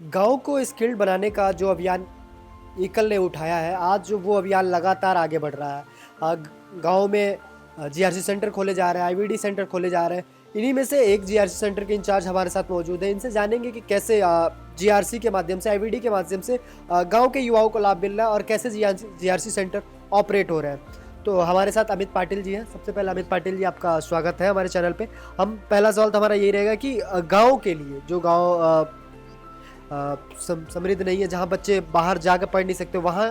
गाँव को स्किल्ड बनाने का जो अभियान एकल ने उठाया है, आज जो वो अभियान लगातार आगे बढ़ रहा है। गाँव में जीआरसी सेंटर खोले जा रहे हैं, आईवीडी सेंटर खोले जा रहे हैं। इन्हीं में से एक जीआरसी सेंटर के इंचार्ज हमारे साथ मौजूद हैं। इनसे जानेंगे कि कैसे जीआरसी के माध्यम से, आईवीडी के माध्यम से गाँव के युवाओं को लाभ मिल रहा है और कैसे जीआरसी सेंटर ऑपरेट हो रहे हैं। तो हमारे साथ अमित पाटिल जी हैं। सबसे पहले अमित पाटिल जी, आपका स्वागत है हमारे चैनल पे। हम पहला सवाल तो हमारा यही रहेगा कि गाँव के लिए, जो गाँव समृद्ध नहीं है, जहाँ बच्चे बाहर जाकर पढ़ नहीं सकते, वहाँ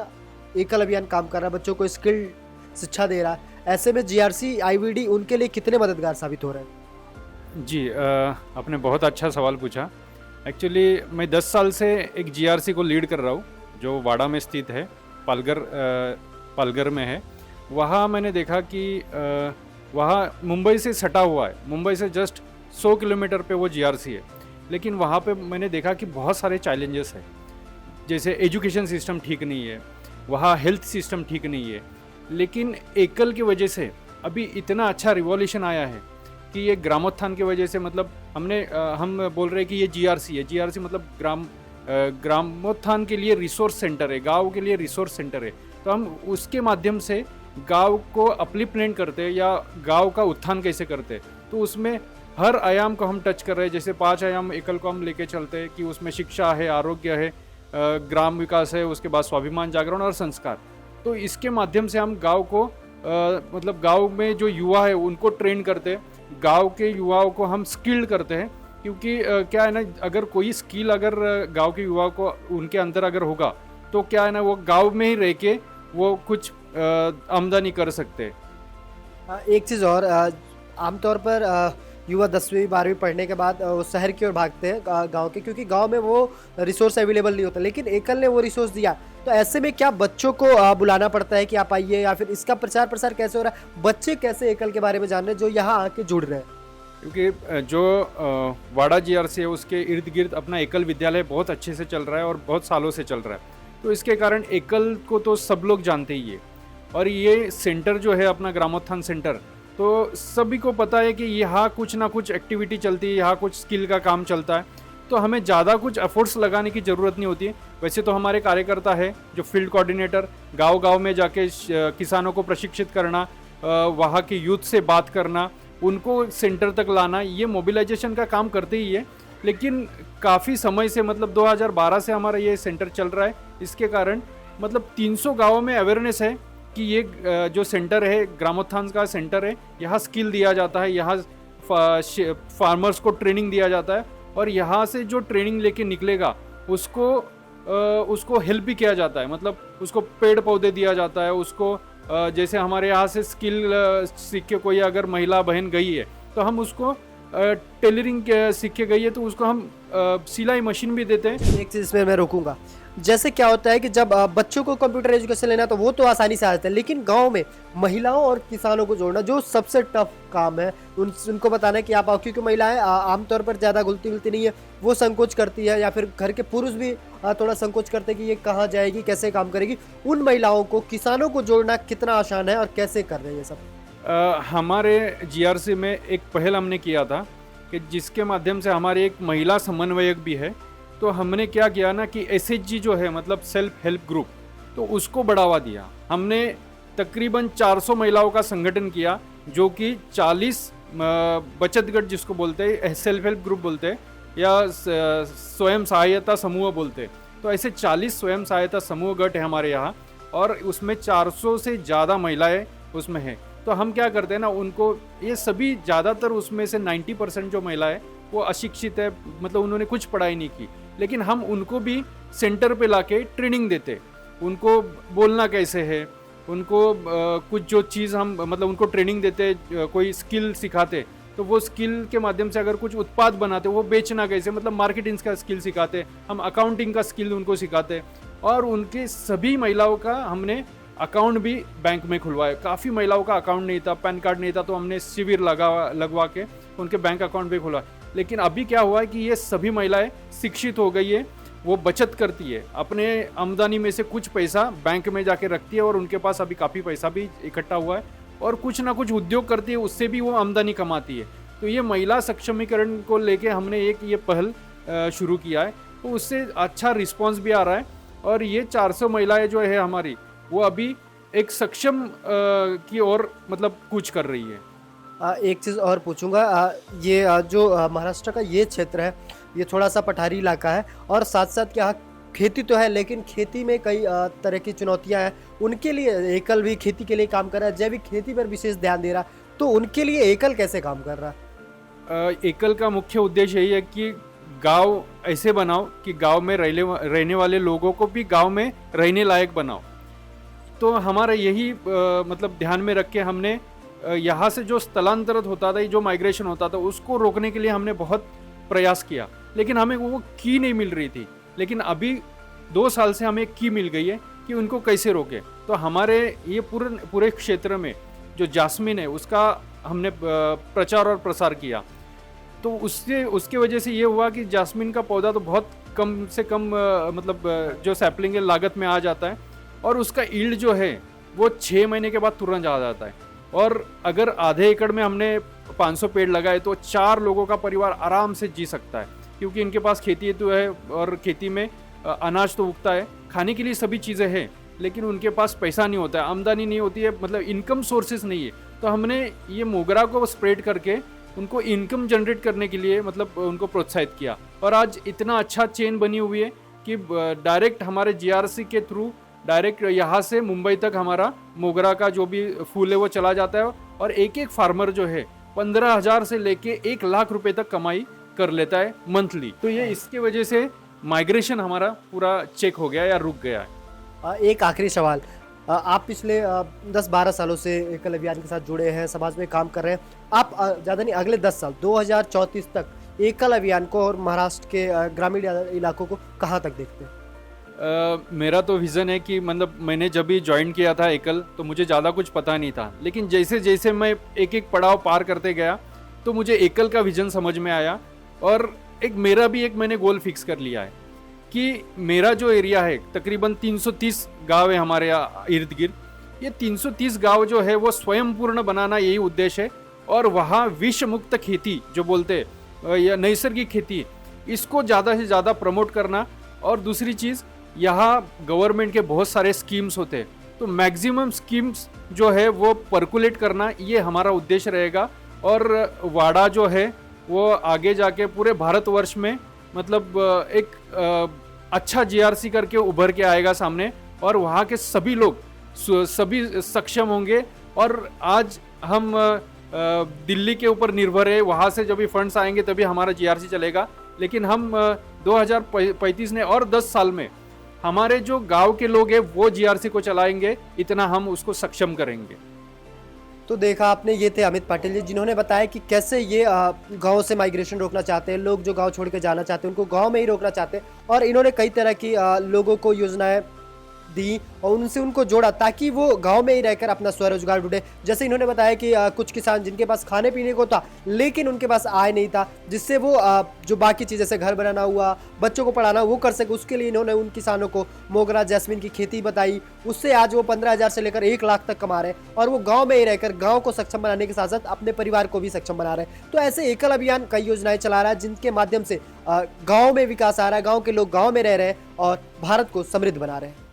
एकल अभियान काम कर रहा है, बच्चों को स्किल्ड शिक्षा दे रहा है। ऐसे में जीआरसी आईवीडी उनके लिए कितने मददगार साबित हो रहे हैं? जी, आपने बहुत अच्छा सवाल पूछा। एक्चुअली मैं 10 साल से एक जीआरसी को लीड कर रहा हूँ, जो वाड़ा में स्थित है, पालघर में है। वहाँ मैंने देखा कि वहाँ मुंबई से सटा हुआ है, मुंबई से जस्ट 100 किलोमीटर पे वो जीआरसी है। लेकिन वहाँ पे मैंने देखा कि बहुत सारे चैलेंजेस हैं, जैसे एजुकेशन सिस्टम ठीक नहीं है, वहाँ हेल्थ सिस्टम ठीक नहीं है। लेकिन एकल की वजह से अभी इतना अच्छा रिवॉल्यूशन आया है कि ये ग्रामोत्थान की वजह से, मतलब हम बोल रहे हैं कि ये जीआरसी है। जीआरसी मतलब ग्रामोत्थान के लिए रिसोर्स सेंटर है, गांव के लिए रिसोर्स सेंटर है। तो हम उसके माध्यम से गांव को अपलिफ्टमेंट करते हैं या गांव का उत्थान कैसे करते हैं, तो उसमें हर आयाम को हम टच कर रहे हैं। जैसे 5 आयाम एकल को हम लेके चलते हैं कि उसमें शिक्षा है, आरोग्य है, ग्राम विकास है, उसके बाद स्वाभिमान जागरण और संस्कार। तो इसके माध्यम से हम गांव को मतलब गांव में जो युवा है उनको ट्रेन करते हैं, गांव के युवाओं को हम स्किल्ड करते हैं। क्योंकि क्या है ना, अगर कोई स्किल अगर गांव के युवाओं को उनके अंदर अगर होगा, तो क्या है ना, वो गांव में ही रह के वो कुछ आमदनी कर सकते हैं। एक चीज़ और, आमतौर पर युवा 10वीं 12वीं पढ़ने के बाद शहर की ओर भागते हैं गांव के, क्योंकि गांव में वो रिसोर्स अवेलेबल नहीं होता। लेकिन एकल ने वो रिसोर्स दिया। तो ऐसे में क्या बच्चों को बुलाना पड़ता है कि आप आइए, या फिर इसका प्रचार प्रसार कैसे हो रहा है? बच्चे कैसे एकल के बारे में जान रहे हैं जो यहाँ आके जुड़ रहे हैं? क्योंकि जो वाड़ा जीआरसी है उसके इर्द गिर्द अपना एकल विद्यालय बहुत अच्छे से चल रहा है और बहुत सालों से चल रहा है। तो इसके कारण एकल को तो सब लोग जानते ही है। और ये सेंटर जो है अपना ग्रामोत्थान सेंटर, तो सभी को पता है कि यहाँ कुछ ना कुछ एक्टिविटी चलती है, यहाँ कुछ स्किल का काम चलता है। तो हमें ज़्यादा कुछ एफर्ट्स लगाने की ज़रूरत नहीं होती है। वैसे तो हमारे कार्यकर्ता है जो फील्ड कोऑर्डिनेटर, गांव-गांव में जाके किसानों को प्रशिक्षित करना, वहाँ के यूथ से बात करना, उनको सेंटर तक लाना, ये मोबिलाइजेशन का काम करते ही है। लेकिन काफ़ी समय से, मतलब 2012 से हमारा ये सेंटर चल रहा है। इसके कारण मतलब 300 गाँवों में अवेयरनेस है कि ये जो सेंटर है, ग्रामोत्थान का सेंटर है, यहाँ स्किल दिया जाता है, यहाँ फार्मर्स को ट्रेनिंग दिया जाता है, और यहाँ से जो ट्रेनिंग लेके निकलेगा उसको हेल्प भी किया जाता है। मतलब उसको पेड़ पौधे दिया जाता है, उसको जैसे हमारे यहाँ से स्किल सीख के कोई अगर महिला बहन गई है, तो हम उसको टेलरिंग सीख के गई है, तो उसको हम सिलाई मशीन भी देते हैं। एक चीज़ इसमें मैं रोकूंगा। जैसे क्या होता है कि जब बच्चों को कंप्यूटर एजुकेशन लेना, तो वो तो आसानी से आ जाता है। लेकिन गांव में महिलाओं और किसानों को जोड़ना जो सबसे टफ काम है, उनको बताना है कि आप आओ, क्योंकि महिलाएं आमतौर पर ज़्यादा घुलती मिलती नहीं है, वो संकोच करती है, या फिर घर के पुरुष भी थोड़ा संकोच करते हैं कि ये कहाँ जाएगी, कैसे काम करेगी। उन महिलाओं को, किसानों को जोड़ना कितना आसान है और कैसे कर रहे हैं ये सब? हमारे जीआरसी में एक पहल हमने किया था कि जिसके माध्यम से हमारे एक महिला समन्वयक भी है। तो हमने क्या किया ना कि एसएचजी जो है, मतलब सेल्फ हेल्प ग्रुप, तो उसको बढ़ावा दिया। हमने तकरीबन 400 महिलाओं का संगठन किया, जो कि 40 बचत गट जिसको बोलते हैं, सेल्फ हेल्प ग्रुप बोलते हैं, या स्वयं सहायता समूह बोलते हैं। तो ऐसे 40 स्वयं सहायता समूह गट है हमारे यहाँ, और उसमें 400 से ज़्यादा महिलाएं उसमें हैं। तो हम क्या करते हैं ना, उनको, ये सभी ज़्यादातर उसमें से 90% जो महिला है वो अशिक्षित है, मतलब उन्होंने कुछ पढ़ाई नहीं की। लेकिन हम उनको भी सेंटर पे लाके ट्रेनिंग देते, उनको बोलना कैसे है, उनको कुछ जो चीज़ हम, मतलब उनको ट्रेनिंग देते, कोई स्किल सिखाते। तो वो स्किल के माध्यम से अगर कुछ उत्पाद बनाते, वो बेचना कैसे, मतलब मार्केटिंग का स्किल सिखाते, हम अकाउंटिंग का स्किल उनको सिखाते। और उनके सभी महिलाओं का हमने अकाउंट भी बैंक में खुलवाया। काफ़ी महिलाओं का अकाउंट नहीं था, पैन कार्ड नहीं था, तो हमने शिविर लगवा के उनके बैंक अकाउंट भी खुलवाए। लेकिन अभी क्या हुआ है कि ये सभी महिलाएं शिक्षित हो गई है, वो बचत करती है, अपने आमदनी में से कुछ पैसा बैंक में जाके रखती है, और उनके पास अभी काफ़ी पैसा भी इकट्ठा हुआ है, और कुछ ना कुछ उद्योग करती है, उससे भी वो आमदनी कमाती है। तो ये महिला सक्षमीकरण को लेके हमने एक ये पहल शुरू किया है। तो उससे अच्छा रिस्पांस भी आ रहा है। और ये 400 महिलाएं जो है हमारी, वो अभी एक सक्षम की ओर मतलब कूच कर रही है। एक चीज़ और पूछूंगा, ये जो महाराष्ट्र का ये क्षेत्र है, ये थोड़ा सा पठारी इलाका है और साथ साथ यहाँ खेती तो है, लेकिन खेती में कई तरह की चुनौतियाँ हैं। उनके लिए एकल भी खेती के लिए काम कर रहा है, जैविक खेती पर विशेष ध्यान दे रहा है, तो उनके लिए एकल कैसे काम कर रहा है? एकल का मुख्य उद्देश्य यही है कि गांव ऐसे बनाओ कि गांव में रहने वाले लोगों को भी गांव में रहने लायक बनाओ। तो हमारा यही मतलब ध्यान में रख के हमने यहाँ से जो स्थलांतरित होता था, जो माइग्रेशन होता था, उसको रोकने के लिए हमने बहुत प्रयास किया, लेकिन हमें वो की नहीं मिल रही थी। लेकिन अभी 2 साल से हमें की मिल गई है कि उनको कैसे रोके। तो हमारे ये पूरे क्षेत्र में जो जास्मिन है उसका हमने प्रचार और प्रसार किया। तो उसके वजह से ये हुआ कि जास्मिन का पौधा तो बहुत कम से कम मतलब जो सैपलिंग है लागत में आ जाता है, और उसका ईल्ड जो है वो 6 महीने के बाद तुरंत आ जाता है। और अगर आधे एकड़ में हमने 500 पेड़ लगाए तो 4 लोगों का परिवार आराम से जी सकता है, क्योंकि इनके पास खेती तो है और खेती में अनाज तो उगता है, खाने के लिए सभी चीज़ें हैं, लेकिन उनके पास पैसा नहीं होता है, आमदनी नहीं होती है, मतलब इनकम सोर्सेज नहीं है। तो हमने ये मोगरा को स्प्रेड करके उनको इनकम जनरेट करने के लिए मतलब उनको प्रोत्साहित किया। और आज इतना अच्छा चेन बनी हुई है कि डायरेक्ट हमारे जीआरसी के थ्रू डायरेक्ट यहाँ से मुंबई तक हमारा मोगरा का जो भी फूल है वो चला जाता है। और एक एक फार्मर जो है 15,000 से लेके 1 लाख रुपए तक कमाई कर लेता है मंथली। तो ये इसके वजह से माइग्रेशन हमारा पूरा चेक हो गया या रुक गया है। एक आखिरी सवाल, आप पिछले 10-12 सालों से एकल अभियान के साथ जुड़े हैं, समाज में काम कर रहे हैं। आप ज़्यादा नहीं, अगले 10 साल 2034 तक एकल अभियान को और महाराष्ट्र के ग्रामीण इलाकों को कहाँ तक देखते हैं? मेरा तो विज़न है कि मतलब मैंने जब भी ज्वाइन किया था एकल, तो मुझे ज़्यादा कुछ पता नहीं था, लेकिन जैसे जैसे मैं एक एक पड़ाव पार करते गया तो मुझे एकल का विज़न समझ में आया। और मेरा भी मैंने गोल फिक्स कर लिया है कि मेरा जो एरिया है तकरीबन 330 गांव है हमारे इर्द गिर्द, ये 330 गांव जो है वो स्वयं पूर्ण बनाना यही उद्देश्य है। और वहाँ विष मुक्त खेती जो बोलते हैं या नैसर्गिक खेती, इसको ज़्यादा से ज़्यादा प्रमोट करना। और दूसरी चीज़, यहाँ गवर्नमेंट के बहुत सारे स्कीम्स होते हैं, तो मैक्सिमम स्कीम्स जो है वो पर्कुलेट करना, ये हमारा उद्देश्य रहेगा। और वाड़ा जो है वो आगे जाके पूरे भारतवर्ष में मतलब एक अच्छा जीआरसी करके उभर के आएगा सामने, और वहाँ के सभी लोग सभी सक्षम होंगे। और आज हम दिल्ली के ऊपर निर्भर है, वहाँ से जब भी फंड्स आएंगे तभी हमारा जीआरसी चलेगा। लेकिन हम 2035 ने और 10 साल में हमारे जो गांव के लोग हैं वो जीआरसी को चलाएंगे, इतना हम उसको सक्षम करेंगे। तो देखा आपने, ये थे अमित पाटिल जी, जिन्होंने बताया कि कैसे ये गांव से माइग्रेशन रोकना चाहते हैं। लोग जो गांव छोड़ के जाना चाहते हैं उनको गांव में ही रोकना चाहते हैं, और इन्होंने कई तरह की लोगों को योजनाएं दी और उनसे उनको जोड़ा ताकि वो गांव में ही रहकर अपना स्वरोजगार ढूंढे। जैसे इन्होंने बताया कि कुछ किसान जिनके पास खाने पीने को था लेकिन उनके पास आय नहीं था, जिससे वो जो बाकी चीज़ जैसे घर बनाना हुआ, बच्चों को पढ़ाना, वो कर सके, उसके लिए इन्होंने उन किसानों को मोगरा जैस्मिन की खेती बताई। उससे आज वो 15,000 से लेकर 1 लाख तक कमा रहे हैं, और वो गाँव में ही रहकर गाँव को सक्षम बनाने के साथ साथ अपने परिवार को भी सक्षम बना रहे हैं। तो ऐसे एकल अभियान कई योजनाएं चला रहा है जिनके माध्यम से गाँव में विकास आ रहा है, गाँव के लोग गाँव में रह रहे हैं और भारत को समृद्ध बना रहे हैं।